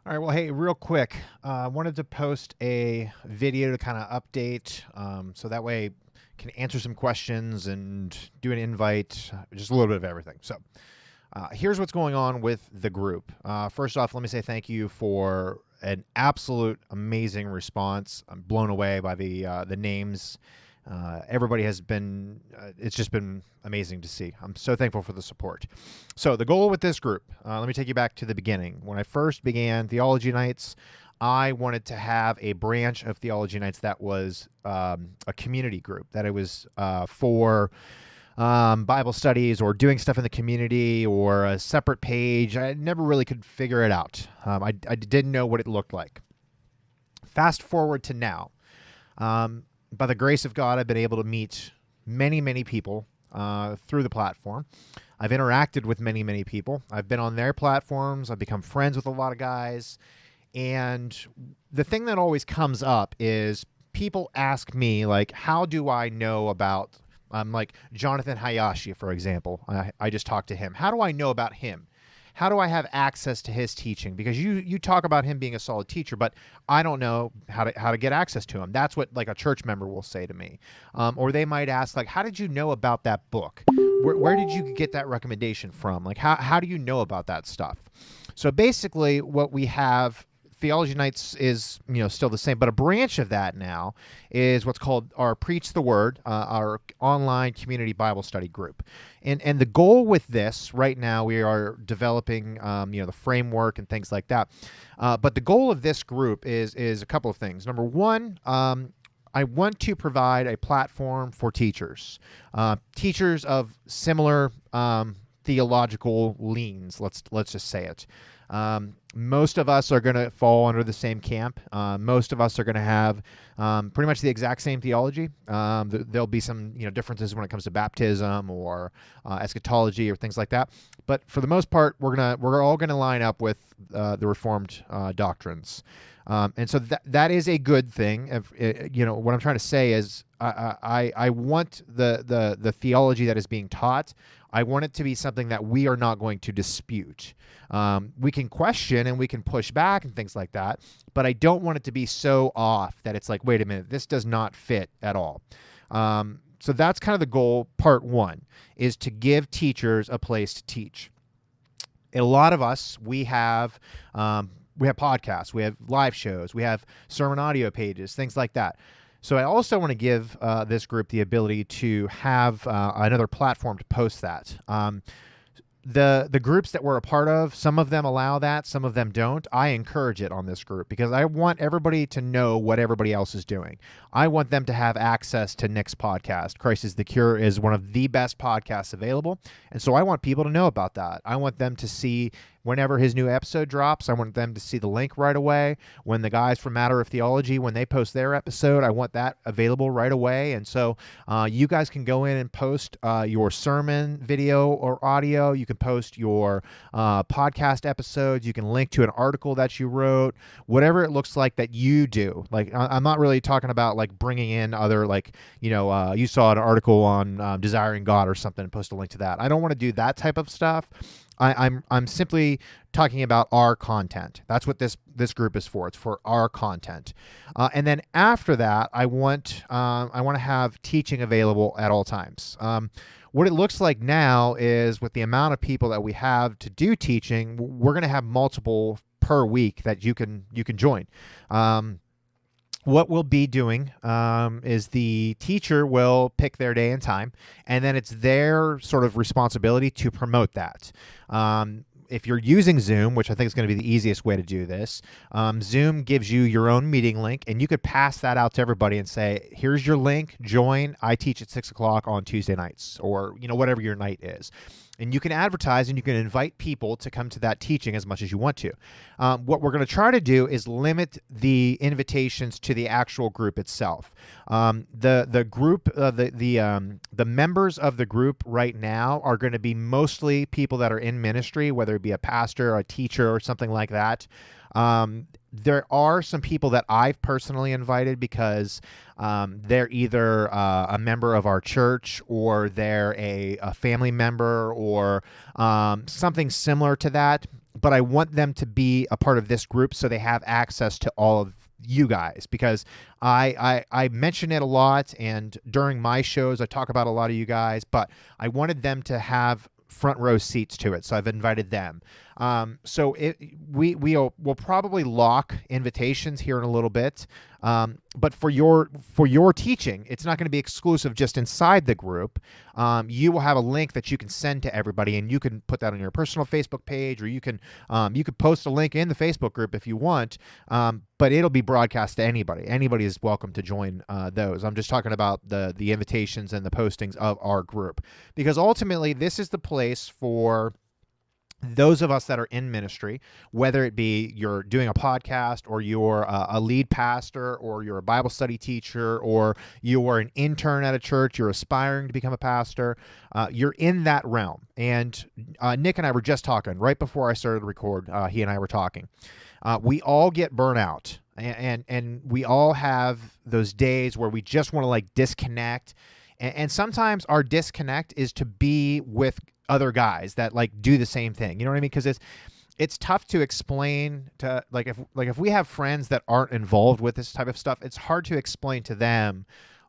All right. Well, hey, real quick, I wanted to post a video to kind of update, so that way can answer some questions and do an invite, just a little bit of everything. So here's what's going on with the group. First off, let me say thank you for an absolute amazing response. I'm blown away by the names. Everybody has been, it's just been amazing to see. I'm so thankful for the support. So the goal with this group, let me take you back to the beginning. When I first began Theology Nights, I wanted to have a branch of Theology Nights that was a community group, that it was for Bible studies or doing stuff in the community or a separate page. I never really could figure it out. I didn't know what it looked like. Fast forward to now. By the grace of God, I've been able to meet many, many people through the platform. I've interacted with many, many people. I've been on their platforms. I've become friends with a lot of guys. And the thing that always comes up is people ask me, like, how do I know about, like Jonathan Hayashi, for example. I just talked to him. How do I know about him? How do I have access to his teaching? Because you talk about him being a solid teacher, but I don't know how to get access to him. That's what like a church member will say to me. Or they might ask, like, how did you know about that book? Where did you get that recommendation from? Like, how do you know about that stuff? So basically what we have, Theology Nights is, still the same, but a branch of that now is what's called our Preach the Word, our online community Bible study group. And the goal with this right now, we are developing, the framework and things like that. But the goal of this group is a couple of things. Number one, I want to provide a platform for teachers, teachers of similar theological leans. Let's just say it. Most of us are going to fall under the same camp. Most of us are going to have pretty much the exact same theology. There'll be some differences when it comes to baptism or eschatology or things like that. But for the most part, we're all going to line up with the Reformed doctrines. And so that is a good thing. What I'm trying to say is I want the theology that is being taught, I want it to be something that we are not going to dispute. We can question and we can push back and things like that, but I don't want it to be so off that it's like, wait a minute, this does not fit at all. So that's kind of the goal. Part one is to give teachers a place to teach. A lot of us, we have podcasts, we have live shows, we have sermon audio pages, things like that. So I also want to give this group the ability to have another platform to post that. The groups that we're a part of, some of them allow that, some of them don't. I encourage it on this group because I want everybody to know what everybody else is doing. I want them to have access to Nick's podcast. Christ is the Cure is one of the best podcasts available. And so I want people to know about that. I want them to see whenever his new episode drops, I want them to see the link right away. When the guys from Matter of Theology, when they post their episode, I want that available right away. And so you guys can go in and post your sermon video or audio. You can post your podcast episodes. You can link to an article that you wrote, whatever it looks like that you do. Like, I'm not really talking about like bringing in other, like, you saw an article on desiring God or something and post a link to that. I don't want to do that type of stuff. I'm simply talking about our content. That's what this group is for. It's for our content. And then after that, I want to have teaching available at all times. What it looks like now is with the amount of people that we have to do teaching, we're going to have multiple per week that you can join. What we'll be doing is the teacher will pick their day and time, and then it's their sort of responsibility to promote that. If you're using Zoom, which I think is going to be the easiest way to do this, Zoom gives you your own meeting link, and you could pass that out to everybody and say, here's your link, join. I teach at 6 o'clock on Tuesday nights, or whatever your night is. And you can advertise and you can invite people to come to that teaching as much as you want to. What we're going to try to do is limit the invitations to the actual group itself. The group, the members of the group right now are going to be mostly people that are in ministry, whether it be a pastor or a teacher or something like that. There are some people that I've personally invited because they're either a member of our church or they're a family member or something similar to that. but I want them to be a part of this group so they have access to all of you guys, because I mention it a lot, and during my shows I talk about a lot of you guys, but I wanted them to have front row seats to it, so I've invited them. So we'll probably lock invitations here in a little bit, but for your teaching, it's not going to be exclusive just inside the group. You will have a link that you can send to everybody, and you can put that on your personal Facebook page, or you could post a link in the Facebook group if you want, but it'll be broadcast to anybody. Anybody is welcome to join those. I'm just talking about the invitations and the postings of our group, because ultimately this is the place for those of us that are in ministry, whether it be you're doing a podcast, or you're a lead pastor, or you're a Bible study teacher, or you are an intern at a church, you're aspiring to become a pastor, you're in that realm. And Nick and I were just talking right before I started to record. He and I were talking. We all get burnout, and we all have those days where we just want to like disconnect. And sometimes our disconnect is to be with other guys that like do the same thing. You know what I mean? Because it's tough to explain to if we have friends that aren't involved with this type of stuff, it's hard to explain to them.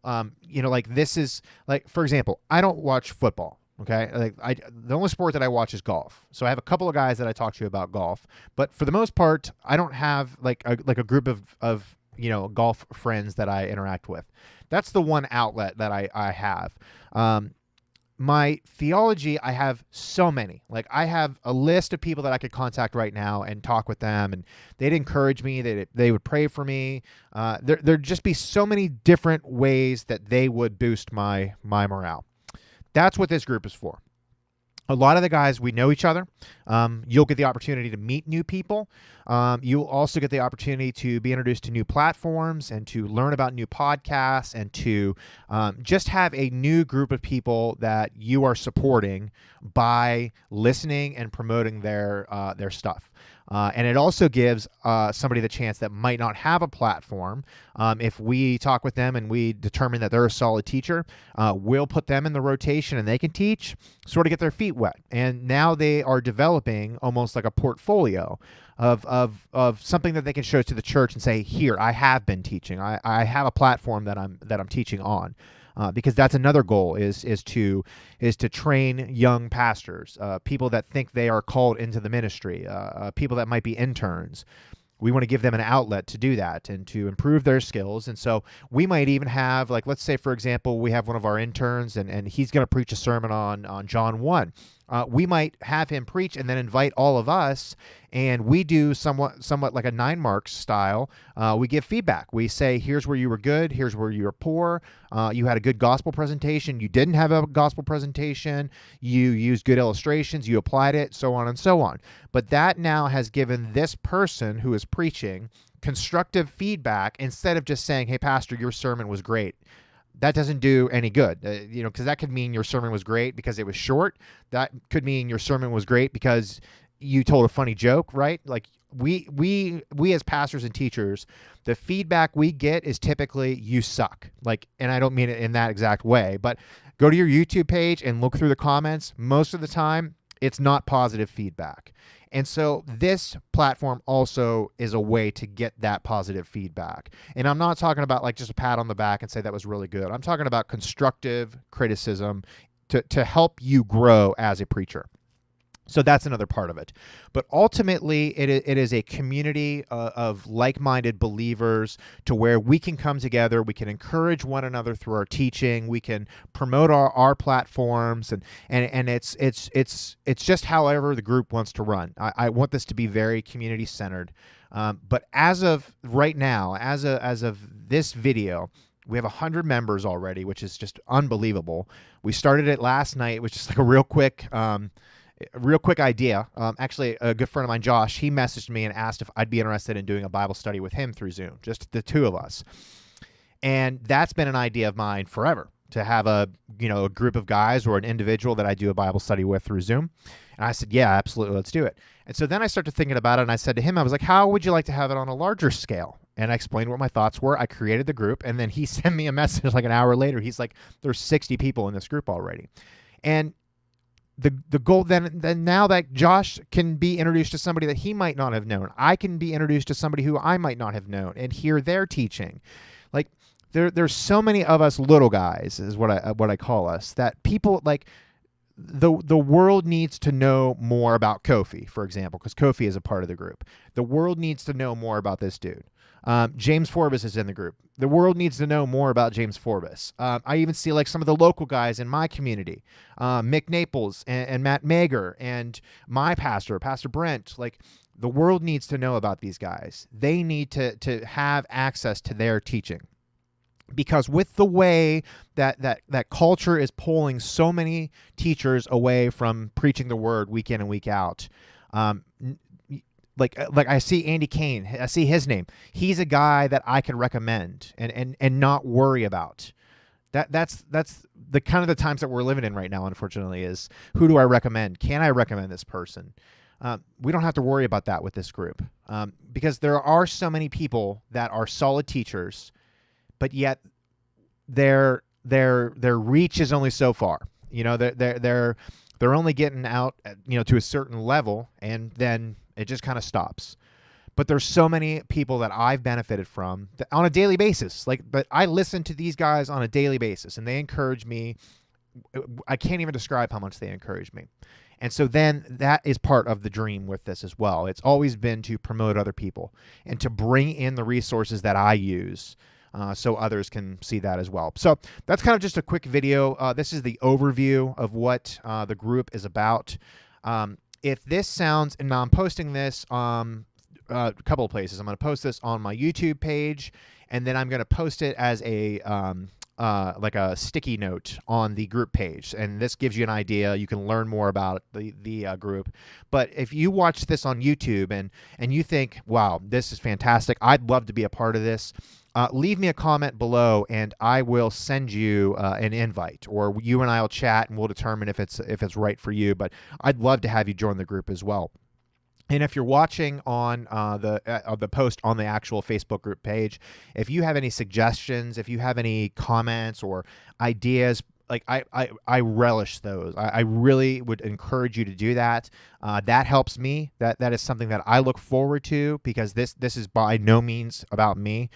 This is like, for example, I don't watch football. Okay, the only sport that I watch is golf. So I have a couple of guys that I talk to about golf, but for the most part, I don't have like a group of golf friends that I interact with. That's the one outlet that I have. My theology, I have so many. Like, I have a list of people that I could contact right now and talk with them, and they'd encourage me. They would pray for me. There'd just be so many different ways that they would boost my morale. That's what this group is for. A lot of the guys, we know each other. You'll get the opportunity to meet new people. You'll also get the opportunity to be introduced to new platforms and to learn about new podcasts, and to just have a new group of people that you are supporting by listening and promoting their stuff. And it also gives somebody the chance that might not have a platform. If we talk with them and we determine that they're a solid teacher, we'll put them in the rotation and they can teach, sort of get their feet wet. And now they are developing almost like a portfolio of something that they can show to the church and say, here, I have been teaching. I have a platform that I'm teaching on. Because that's another goal is to train young pastors, people that think they are called into the ministry, people that might be interns. We want to give them an outlet to do that and to improve their skills. And so we might even have, like, let's say, for example, we have one of our interns and he's going to preach a sermon on John 1. We might have him preach and then invite all of us, and we do somewhat like a 9 marks style. We give feedback. We say, here's where you were good, here's where you were poor. You had a good gospel presentation, you didn't have a gospel presentation, you used good illustrations, you applied it, so on and so on. But that now has given this person who is preaching constructive feedback, instead of just saying, hey, pastor, your sermon was great. That doesn't do any good, because that could mean your sermon was great because it was short. That could mean your sermon was great because you told a funny joke, right? Like we as pastors and teachers, the feedback we get is typically you suck. Like, and I don't mean it in that exact way, but go to your YouTube page and look through the comments. Most of the time, it's not positive feedback. And so this platform also is a way to get that positive feedback. And I'm not talking about like just a pat on the back and say that was really good. I'm talking about constructive criticism to help you grow as a preacher. So that's another part of it. But ultimately, it is a community of like-minded believers to where we can come together, we can encourage one another through our teaching, we can promote our platforms, and it's just however the group wants to run. I want this to be very community-centered. But as of right now, as of this video, we have 100 members already, which is just unbelievable. We started it last night, which is like a real quick idea. Actually, a good friend of mine, Josh, he messaged me and asked if I'd be interested in doing a Bible study with him through Zoom, just the two of us. And that's been an idea of mine forever, to have a group of guys or an individual that I do a Bible study with through Zoom. And I said, yeah, absolutely, let's do it. And so then I started thinking about it, and I said to him, I was like, how would you like to have it on a larger scale? And I explained what my thoughts were. I created the group, and then he sent me a message like an hour later. He's like, there's 60 people in this group already. And the goal then now that Josh can be introduced to somebody that he might not have known, I can be introduced to somebody who I might not have known and hear their teaching. Like there's so many of us little guys is what I call us, that people like the world needs to know more about Kofi, for example, because Kofi is a part of the group. The world needs to know more about this dude. James Forbes is in the group. The world needs to know more about James Forbes. I even see like some of the local guys in my community, Mick Naples and Matt Mager and my pastor, Pastor Brent. Like the world needs to know about these guys. They need to have access to their teaching. Because with the way that culture is pulling so many teachers away from preaching the word week in and week out, like I see Andy Kane, I see his name. He's a guy that I can recommend and not worry about. That's the kind of the times that we're living in right now, unfortunately, is who do I recommend? Can I recommend this person? We don't have to worry about that with this group, because there are so many people that are solid teachers, but yet their reach is only so far. They're only getting out, to a certain level, and then it just kind of stops. But there's so many people that I've benefited from on a daily basis. But I listen to these guys on a daily basis, and they encourage me. I can't even describe how much they encourage me. And so then that is part of the dream with this as well. It's always been to promote other people and to bring in the resources that I use, so others can see that as well. So that's kind of just a quick video. This is the overview of what the group is about. If this sounds, and I'm posting this a couple of places. I'm going to post this on my YouTube page, and then I'm going to post it as a like a sticky note on the group page, and this gives you an idea. You can learn more about the group. But if you watch this on YouTube and you think, wow, this is fantastic, I'd love to be a part of this, leave me a comment below, and I will send you an invite, or you and I will chat, and we'll determine if it's right for you. But I'd love to have you join the group as well. And if you're watching on the post on the actual Facebook group page, if you have any suggestions, if you have any comments or ideas, like I relish those. I really would encourage you to do that. That helps me. That is something that I look forward to, because this is by no means about me.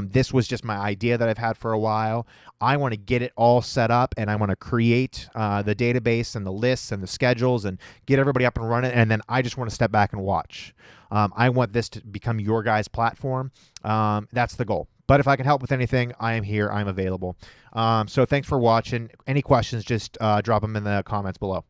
This was just my idea that I've had for a while. I want to get it all set up, and I want to create the database and the lists and the schedules and get everybody up and running, and then I just want to step back and watch. I want this to become your guys' platform. That's the goal. But if I can help with anything, I am here. I'm available. So thanks for watching. Any questions, just drop them in the comments below.